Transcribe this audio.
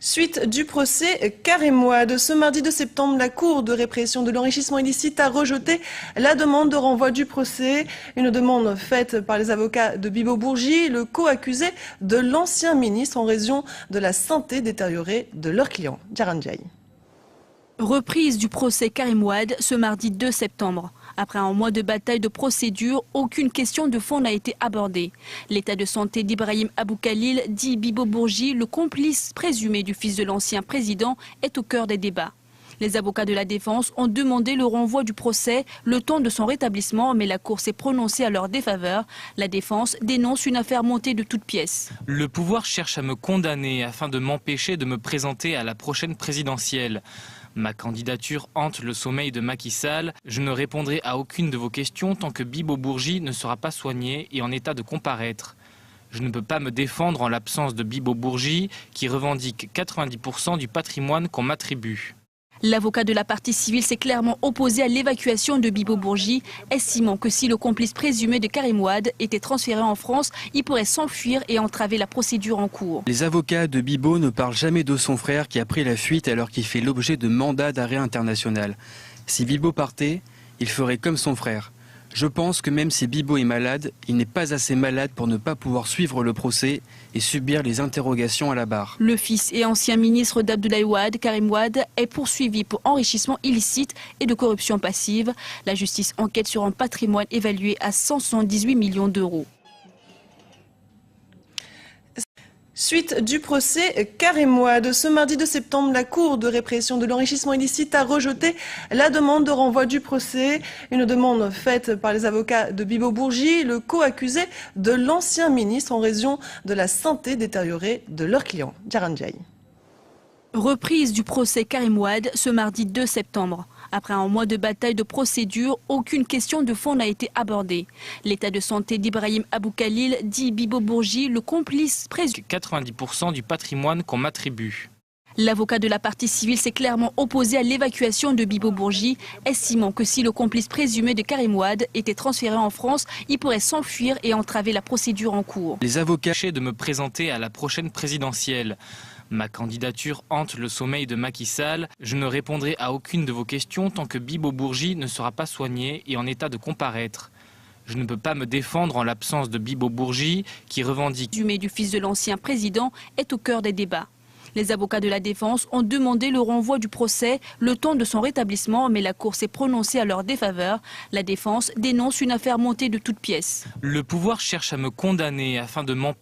Suite du procès Karim Ouad. Ce mardi 2 septembre, la Cour de répression de l'enrichissement illicite a rejeté la demande de renvoi du procès. Une demande faite par les avocats de Bibo Bourgi, le co-accusé de l'ancien ministre en raison de la santé détériorée de leur client. Djaran Ndiaye. Reprise du procès Karim Ouad ce mardi 2 septembre. Après un mois de bataille de procédure, aucune question de fond n'a été abordée. L'état de santé d'Ibrahim Abou Khalil, dit Bibo Bourgi, le complice présumé du fils de l'ancien président, est au cœur des débats. Les avocats de la défense ont demandé le renvoi du procès le temps de son rétablissement, mais la Cour s'est prononcée à leur défaveur. La défense dénonce une affaire montée de toutes pièces. Le pouvoir cherche à me condamner afin de m'empêcher de me présenter à la prochaine présidentielle. Ma candidature hante le sommeil de Macky Sall. Je ne répondrai à aucune de vos questions tant que Bibo Bourgi ne sera pas soigné et en état de comparaître. Je ne peux pas me défendre en l'absence de Bibo Bourgi qui revendique 90% du patrimoine qu'on m'attribue. L'avocat de la partie civile s'est clairement opposé à l'évacuation de Bibo Bourgi, estimant que si le complice présumé de Karim Ouad était transféré en France, il pourrait s'enfuir et entraver la procédure en cours. Les avocats de Bibo ne parlent jamais de son frère qui a pris la fuite alors qu'il fait l'objet de mandats d'arrêt international. Si Bibo partait, il ferait comme son frère. Je pense que même si Bibo est malade, il n'est pas assez malade pour ne pas pouvoir suivre le procès et subir les interrogations à la barre. Le fils et ancien ministre d'Abdoulaye Wade, Karim Ouad, est poursuivi pour enrichissement illicite et de corruption passive. La justice enquête sur un patrimoine évalué à 178 millions d'euros. Suite du procès Karim Ouad. Ce mardi 2 septembre, la Cour de répression de l'enrichissement illicite a rejeté la demande de renvoi du procès. Une demande faite par les avocats de Bibo Bourgi, le co-accusé de l'ancien ministre en raison de la santé détériorée de leur client. Djaran Ndiaye. Reprise du procès Karim Ouad ce mardi 2 septembre. Après un mois de bataille de procédure, aucune question de fond n'a été abordée. L'état de santé d'Ibrahim Abou Khalil, dit Bibo Bourgi, le complice présumé 90% du patrimoine qu'on m'attribue. L'avocat de la partie civile s'est clairement opposé à l'évacuation de Bibo Bourgi, estimant que si le complice présumé de Karim Ouad était transféré en France, il pourrait s'enfuir et entraver la procédure en cours. Les avocats de me présenter à la prochaine présidentielle. Ma candidature hante le sommeil de Macky Sall. Je ne répondrai à aucune de vos questions tant que Bibo Bourgi ne sera pas soigné et en état de comparaître. Je ne peux pas me défendre en l'absence de Bibo Bourgi qui revendique du fils de l'ancien président est au cœur des débats. Les avocats de la défense ont demandé le renvoi du procès le temps de son rétablissement, mais la Cour s'est prononcée à leur défaveur. La défense dénonce une affaire montée de toutes pièces. Le pouvoir cherche à me condamner afin de m'empêcher